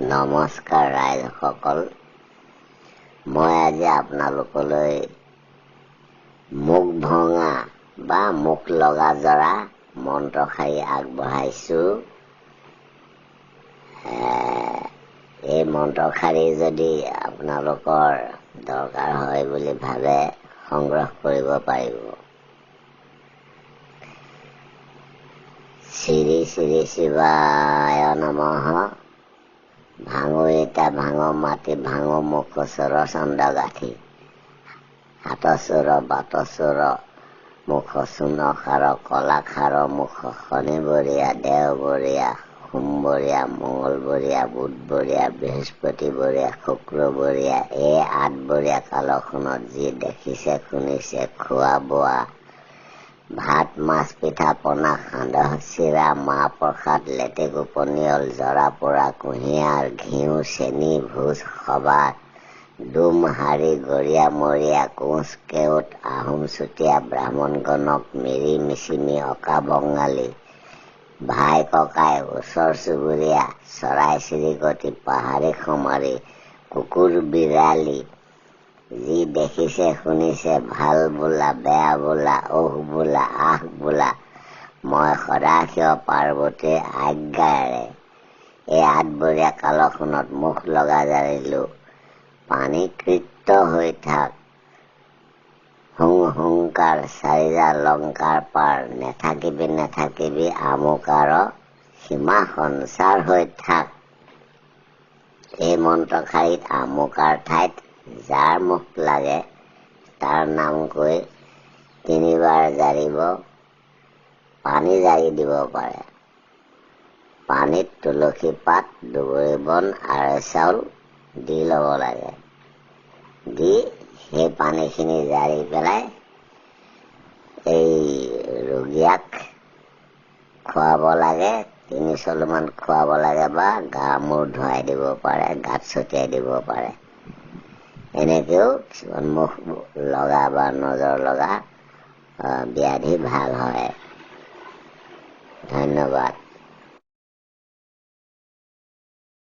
নমস্কাৰ ৰাইজসকল, মই আজি আপোনালোকলৈ মুখ ভঙা বা মুখ লগা জৰা মন্ত্ৰশাৰী আগবঢ়াইছো। এই মন্ত্ৰশাৰী যদি আপোনালোকৰ দৰকাৰ হয় বুলি ভাবে সংগ্ৰহ কৰিব পাৰিব। শ্ৰী শ্ৰী শিৱায় নমঃ। ভাঙো ইটা ভাঙো মাটি ভাঙো মুখ চোৰ চন্দ গাঁঠি হাত চোৰ বাট চোৰ মুখ চূণ খাৰ কলা খাৰ মুখ শনিবৰীয়া দেওবৰীয়া সোমবৰীয়া মঙ্গলবৰীয়া বুধবৰীয়া বৃহস্পতিবৰীয়া শুক্ৰবৰীয়া এই 8 বৰীয়া কালখনত যি দেখিছে শুনিছে খোৱা বোৱা ভাত মাছ পিঠা পনা সান্দহ চিৰা মাহ প্ৰসাদ লেটেকু পনিয়ল জৰা পোৰা কুঁহিয়াৰ ঘিউ চেনি ভোজ সবাহ ডুম হাৰি গৰীয়া মৰীয়া কোচ কেওট আহোম চুতীয়া ব্ৰাহ্মণগণক মিৰি মিচিমি অকা বঙালী ভাই ককাই ওচৰ চুবুৰীয়া চৰাই চিৰিকটি পাহাৰী সমাৰী কুকুৰ বিৰালী যি দেখিছে শুনিছে ভাল বোলা বেয়া বোলা ওহ বোলা আহ বোলা মই সদাশিৱ পাৰ্বতীৰ আজ্ঞাৰে এই 8 বৰীয়া কালখনত মুখ লগা জাৰিলো। পানীকৃত হৈ থাক হুংকাৰ চাৰিজা লংকাৰ পাৰ নেথাকিবি আমুকাৰ সীমা সঞ্চাৰ হৈ থাক। এই মন্ত্ৰশাৰীত আমুকাৰ ঠাইত যাৰ মুখ লাগে তাৰ নাম কৈ 3 বাৰ জাৰিব পানী জাৰি দিব পাৰে। পানীত তুলসী পাত দুবৰি বন আৰৈ চাউল দি ল'ব লাগে। দি সেই পানীখিনি জাৰি পেলাই এই ৰোগীয়াক খুৱাব লাগে। 3 চলুমান খুৱাব লাগে বা গা মূৰ ধুৱাই দিব পাৰে, গাত ছটিয়াই দিব পাৰে। এনেকেও কিছুমান মুখ লগা বা নজৰ লগা ব্যাধি ভাল হয়। ধন্যবাদ।